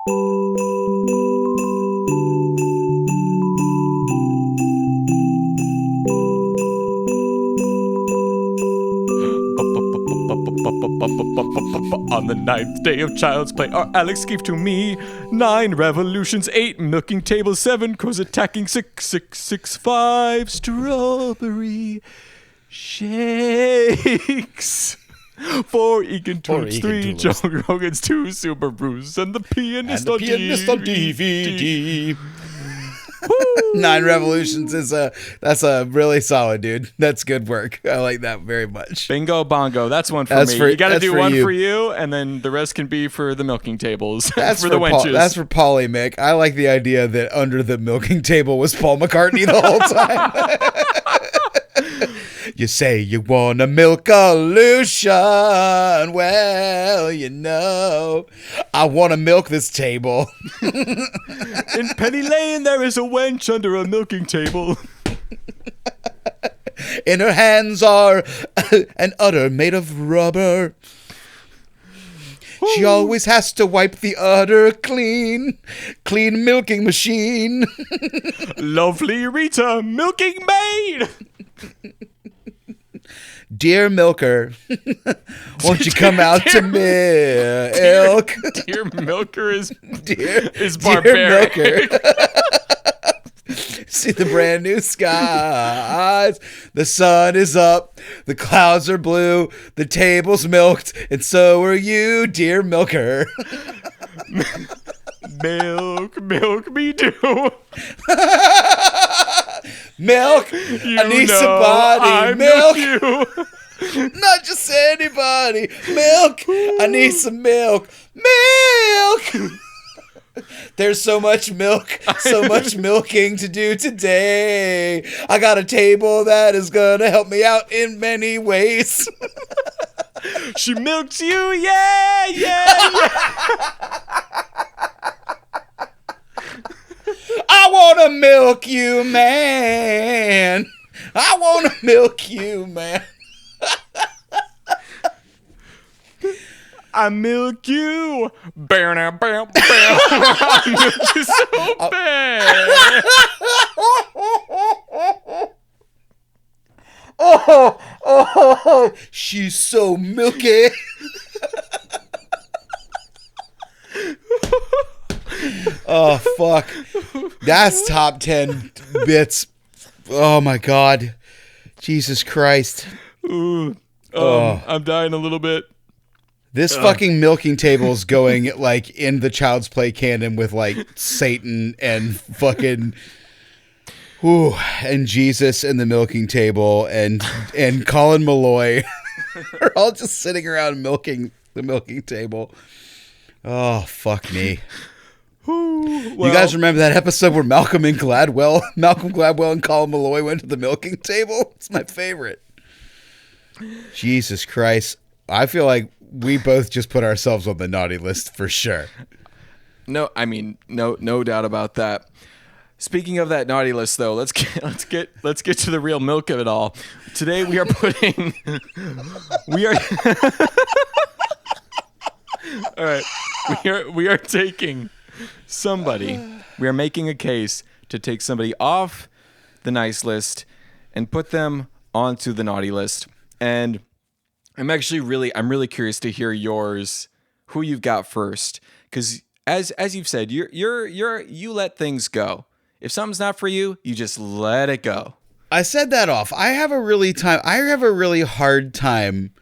On the 9th day of Child's Play, our Alex gave to me 9 revolutions, 8 milking tables, 7 crows attacking, 6, 6, 6, 5 strawberry shakes. 4 Egan Tulips, 3 Joe Rogan's, 2 Super Brews, and the pianist on DVD. 9 revolutions that's a really solid, dude. That's good work. I like that very much. Bingo bongo. That's one for me. You got to do one for you, and then the rest can be for the milking tables. That's for the wenches. That's for Polly, Mick. I like the idea that under the milking table was Paul McCartney the whole time. You say you want a milk-a-lution. Well, you know, I want to milk this table. In Penny Lane, there is a wench under a milking table. In her hands are an udder made of rubber. She always has to wipe the udder clean. Clean milking machine. Lovely Rita, milking maid. Dear milker, won't you come out to milk? Dear milker is barbaric. Dear milker. See the brand new skies. The sun is up. The clouds are blue. The table's milked. And so are you, dear milker. Milk me do. Milk. I need somebody. Milk. You. Not just anybody. Milk. I need some milk. Milk. There's so much milk, so much milking to do today. I got a table that is gonna help me out in many ways. She milks you, yeah. I wanna milk you, man. I wanna milk you, man. I milk you. Bam, bam, bam. I milk you so bad. Oh, she's so milky. Oh, fuck. That's top 10 bits. Oh, my God. Jesus Christ. Ooh. I'm dying a little bit. This fucking milking table is going like in the Child's Play canon with like Satan and fucking and Jesus and the milking table and Colin Malloy are all just sitting around milking the milking table. Oh, fuck me. Well, you guys remember that episode where Malcolm Gladwell and Colin Malloy went to the milking table? It's my favorite. Jesus Christ. I feel like we both just put ourselves on the naughty list for sure. No, I mean, no doubt about that. Speaking of that naughty list, though, let's get to the real milk of it all. Today we are all right. We are taking somebody. We are making a case to take somebody off the nice list and put them onto the naughty list. And I'm really curious to hear yours, who you've got first, because as you've said, you let things go. If something's not for you, you just let it go. I said that off. I have a really hard time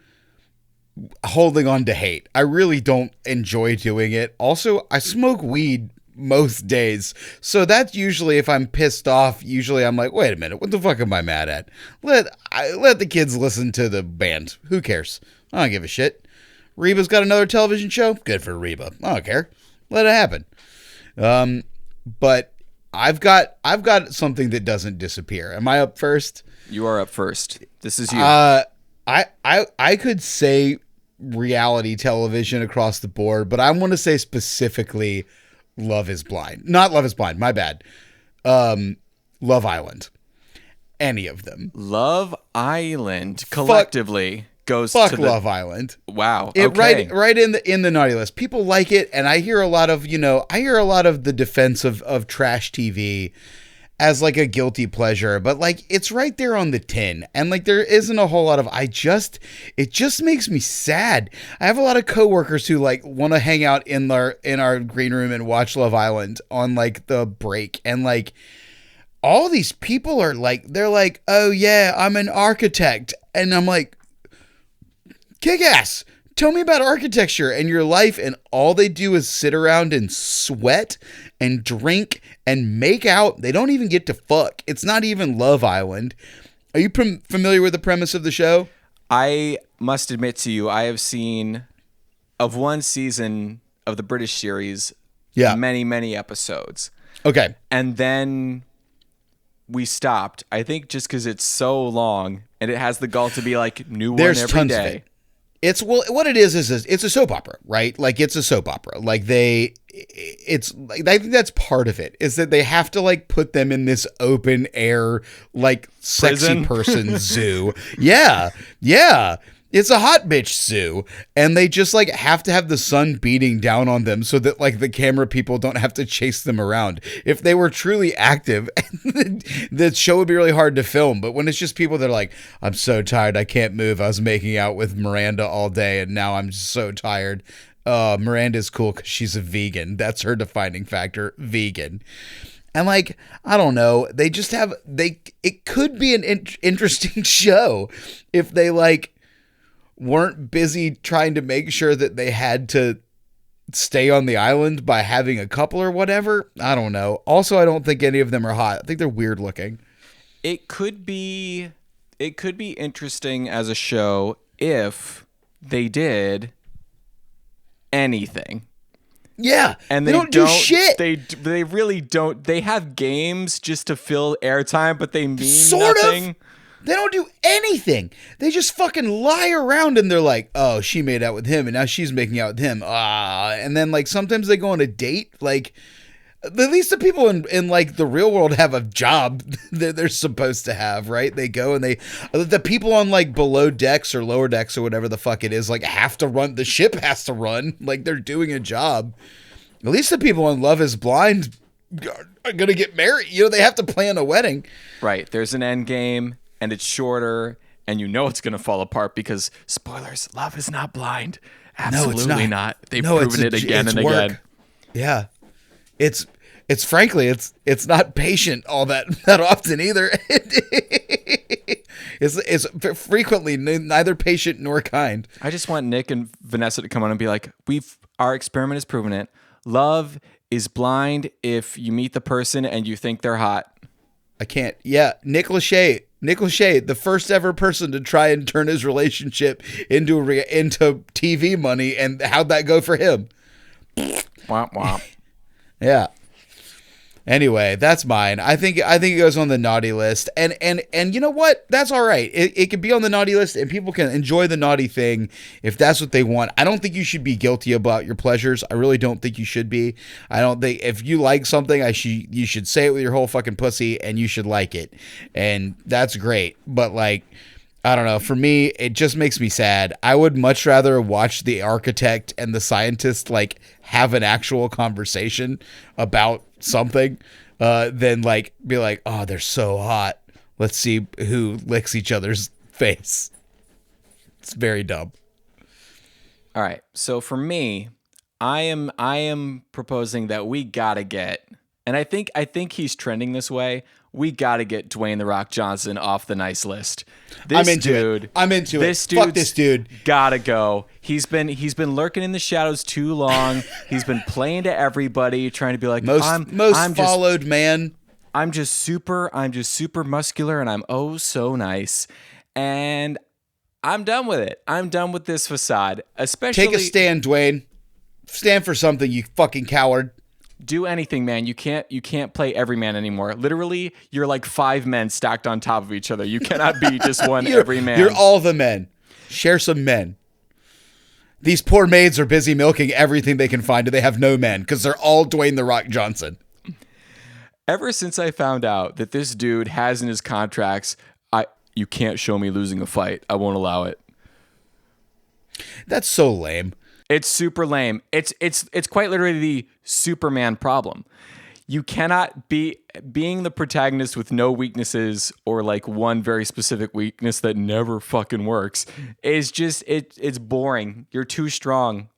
holding on to hate. I really don't enjoy doing it. Also, I smoke weed most days. So that's usually, if I'm pissed off, usually I'm like, wait a minute, what the fuck am I mad at? Let the kids listen to the band. Who cares? I don't give a shit. Reba's got another television show. Good for Reba. I don't care. Let it happen. But I've got something that doesn't disappear. Am I up first? You are up first. This is you. I could say reality television across the board, but I want to say specifically Love is Blind. Not Love is Blind, my bad. Love Island. Any of them. Love Island, collectively. goes Fuck to the Love Island. Wow. It Okay. right in the naughty list. People like it, and I hear a lot of the defense of trash TV as like a guilty pleasure, but like it's right there on the tin, and like there isn't a whole lot of it just makes me sad. I have a lot of coworkers who like want to hang out in our green room and watch Love Island on like the break, and like all these people are like, they're like, oh yeah, I'm an architect, and I'm like, kick ass. Tell me about architecture and your life, and all they do is sit around and sweat and drink and make out. They don't even get to fuck. It's not even Love Island. Are you familiar with the premise of the show? I must admit to you, I have seen of one season of the British series, many, many episodes. Okay. And then we stopped. I think just because it's so long and it has the goal to be like new one every tons day. Of it. What it is it's a soap opera, right? Like it's a soap opera. Like it's like, I think that's part of it, is that they have to like put them in this open air, like sexy person zoo. Yeah. Yeah. It's a hot bitch zoo, and they just like have to have the sun beating down on them so that like the camera people don't have to chase them around. If they were truly active, the show would be really hard to film. But when it's just people that are like, I'm so tired, I can't move. I was making out with Miranda all day, and now I'm so tired. Miranda's cool because she's a vegan. That's her defining factor, vegan. And like, I don't know, they just have it could be an interesting show if they like weren't busy trying to make sure that they had to stay on the island by having a couple or whatever. I don't know. Also, I don't think any of them are hot. I think they're weird looking. It could be interesting as a show if they did anything. Yeah, and they don't do shit. They really don't. They have games just to fill airtime, but they mean sort nothing. Of. They don't do anything. They just fucking lie around, and they're like, oh, she made out with him, and now she's making out with him. And then like sometimes they go on a date. Like at least the people in like the real world have a job that they're supposed to have, right? They go and the people on like below decks or lower decks or whatever the fuck it is, like have to run. The ship has to run. Like they're doing a job. At least the people on Love is Blind are gonna get married. You know, they have to plan a wedding. Right. There's an end game. And it's shorter, and you know it's going to fall apart because, spoilers, Love is not blind. Absolutely not. They've proven it again and again. Yeah. It's frankly, it's not patient all that often either. It's frequently neither patient nor kind. I just want Nick and Vanessa to come on and be like, our experiment has proven it. Love is blind if you meet the person and you think they're hot. I can't. Yeah, Nick Lachey, the first ever person to try and turn his relationship into TV money, and how'd that go for him? Womp womp. Yeah. Anyway, that's mine. I think it goes on the naughty list, and you know what? That's all right. It can be on the naughty list, and people can enjoy the naughty thing if that's what they want. I don't think you should be guilty about your pleasures. I really don't think you should be. I don't think if you like something, you should say it with your whole fucking pussy, and you should like it, and that's great. But like, I don't know. For me, it just makes me sad. I would much rather watch the architect and the scientist like have an actual conversation about something than like be like, oh, they're so hot. Let's see who licks each other's face. It's very dumb. All right. So for me, I am proposing that we gotta get, and I think he's trending this way. We gotta get Dwayne "The Rock" Johnson off the nice list. I'm into it. Fuck this dude. Gotta go. He's been lurking in the shadows too long. He's been playing to everybody, trying to be like most followed man. I'm just super muscular, and I'm oh so nice, and I'm done with it. I'm done with this facade. Especially take a stand, Dwayne. Stand for something, you fucking coward. Do anything, man. You can't play every man anymore. Literally, you're like 5 men stacked on top of each other. You cannot be just one every man. You're all the men. Share some men. These poor maids are busy milking everything they can find, and they have no men because they're all Dwayne "The Rock" Johnson. Ever since I found out that this dude has in his contracts, you can't show me losing a fight. I won't allow it. That's so lame. It's super lame. It's quite literally the Superman problem. You cannot being the protagonist with no weaknesses or like one very specific weakness that never fucking works is just it's boring. You're too strong.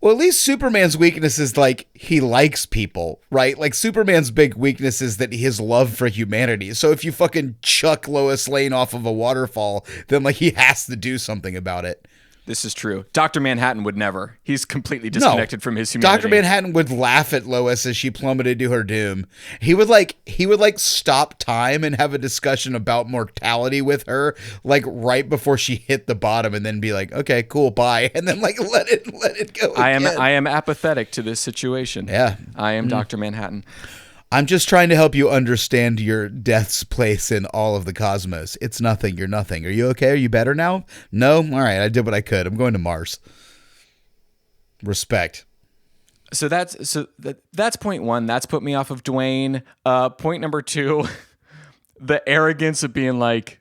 Well, at least Superman's weakness is like he likes people, right? Like Superman's big weakness is that his love for humanity. So if you fucking chuck Lois Lane off of a waterfall, then like he has to do something about it. This is true. Dr. Manhattan would never. He's completely disconnected from his humanity. Dr. Manhattan would laugh at Lois as she plummeted to her doom. He would stop time and have a discussion about mortality with her, like right before she hit the bottom, and then be like, "Okay, cool, bye," and then like let it go. I am apathetic to this situation. Yeah, I am Dr. Manhattan. I'm just trying to help you understand your death's place in all of the cosmos. It's nothing. You're nothing. Are you okay? Are you better now? No? All right. I did what I could. I'm going to Mars. Respect. So that's point one. That's put me off of Dwayne. Point number two, the arrogance of being like,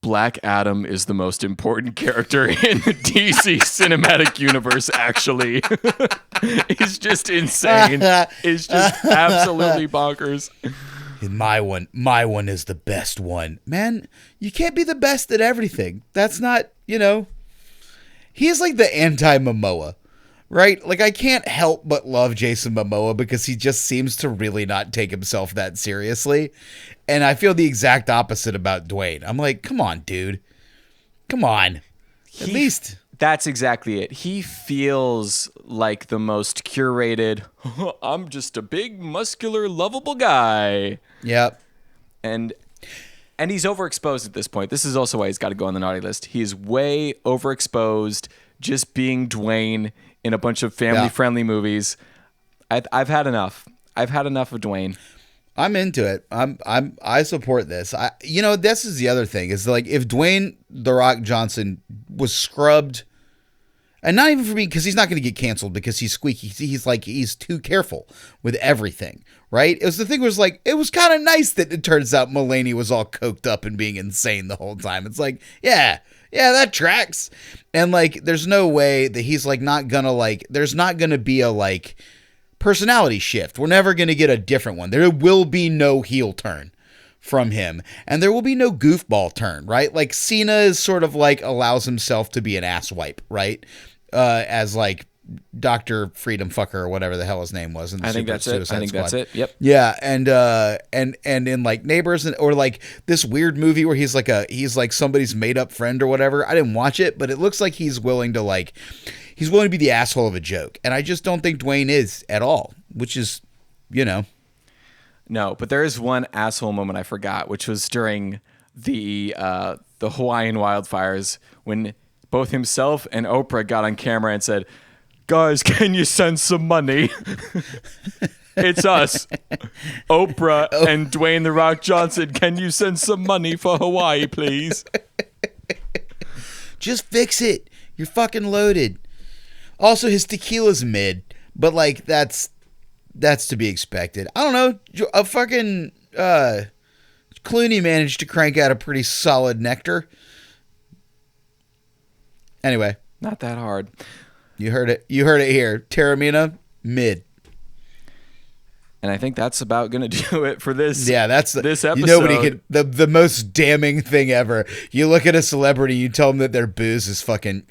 Black Adam is the most important character in the DC cinematic universe, actually. He's just insane. He's just absolutely bonkers. My one is the best one. Man, you can't be the best at everything. That's not, he is like the anti-Momoa, right? Like, I can't help but love Jason Momoa because he just seems to really not take himself that seriously. And I feel the exact opposite about Dwayne. I'm like, come on, dude. Come on. At least. That's exactly it. He feels like the most curated, I'm just a big, muscular, lovable guy. Yep. And he's overexposed at this point. This is also why he's got to go on the naughty list. He is way overexposed just being Dwayne in a bunch of family-friendly movies. I've had enough. I've had enough of Dwayne. I'm into it. I support this. This is the other thing is like if Dwayne The Rock Johnson was scrubbed, and not even for me because he's not going to get canceled because he's squeaky. He's too careful with everything, right? It was kind of nice that it turns out Mulaney was all coked up and being insane the whole time. It's like, yeah, that tracks. And like, there's no way that he's like not gonna like. There's not gonna be a like personality shift. We're never going to get a different one. There will be no heel turn from him, and there will be no goofball turn, right? Like Cena is sort of like allows himself to be an asswipe, right? As like Dr. Freedom Fucker or whatever the hell his name was. In the I think that's it. I think that's it. Yep. Yeah, and in like Neighbors or like this weird movie where he's like somebody's made up friend or whatever. I didn't watch it, but it looks like he's willing to be the asshole of a joke. And I just don't think Dwayne is at all, which is, No, but there is one asshole moment I forgot, which was during the Hawaiian wildfires when both himself and Oprah got on camera and said, "Guys, can you send some money?" It's us, Oprah and Dwayne The Rock Johnson. Can you send some money for Hawaii, please? Just fix it. You're fucking loaded. Also, his tequila's mid, but like that's to be expected. I don't know. A fucking Clooney managed to crank out a pretty solid nectar. Anyway, not that hard. You heard it. You heard it here. Taramina, mid. And I think that's about gonna do it for this. Yeah, that's this episode. Nobody could. The most damning thing ever. You look at a celebrity, you tell them that their booze is fucking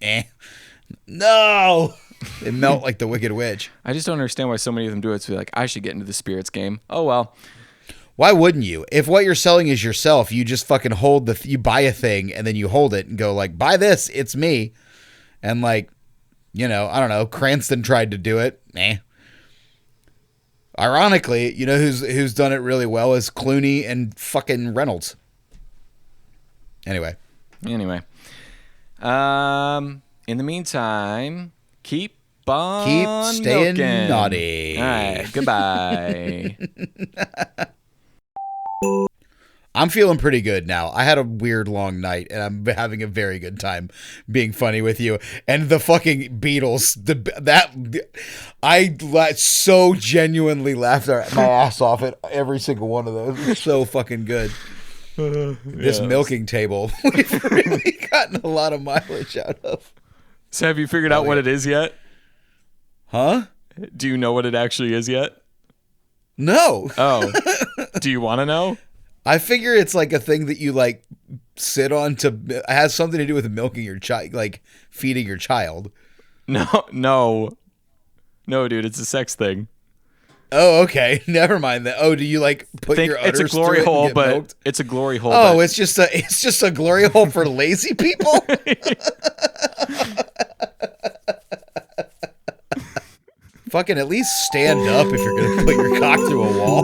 No, they melt like the Wicked Witch. I just don't understand why so many of them do it. So like, I should get into the spirits game. Oh well. Why wouldn't you? If what you're selling is yourself, you just fucking hold you buy a thing and then you hold it and go like, buy this, it's me. And like, I don't know. Cranston tried to do it. Ironically, who's done it really well is Clooney and fucking Reynolds. Anyway. In the meantime, keep staying milking. naughty. All right, goodbye. I'm feeling pretty good now. I had a weird long night, and I'm having a very good time being funny with you. And the fucking Beatles, I so genuinely laughed my ass off at every single one of those. It's so fucking good. This milking table, we've really gotten a lot of mileage out of. So have you figured out what it is yet? Huh? Do you know what it actually is yet? No. Oh. Do you want to know? I figure it's like a thing that you like sit on to has something to do with milking your child, like feeding your child. No, dude, it's a sex thing. Oh, okay. Never mind that. Oh, do you like put your udders it's a glory through it and hole, get but milked? it's a glory hole. Oh, but it's just a glory hole for lazy people. Fucking at least stand up if you're gonna put your cock through a wall.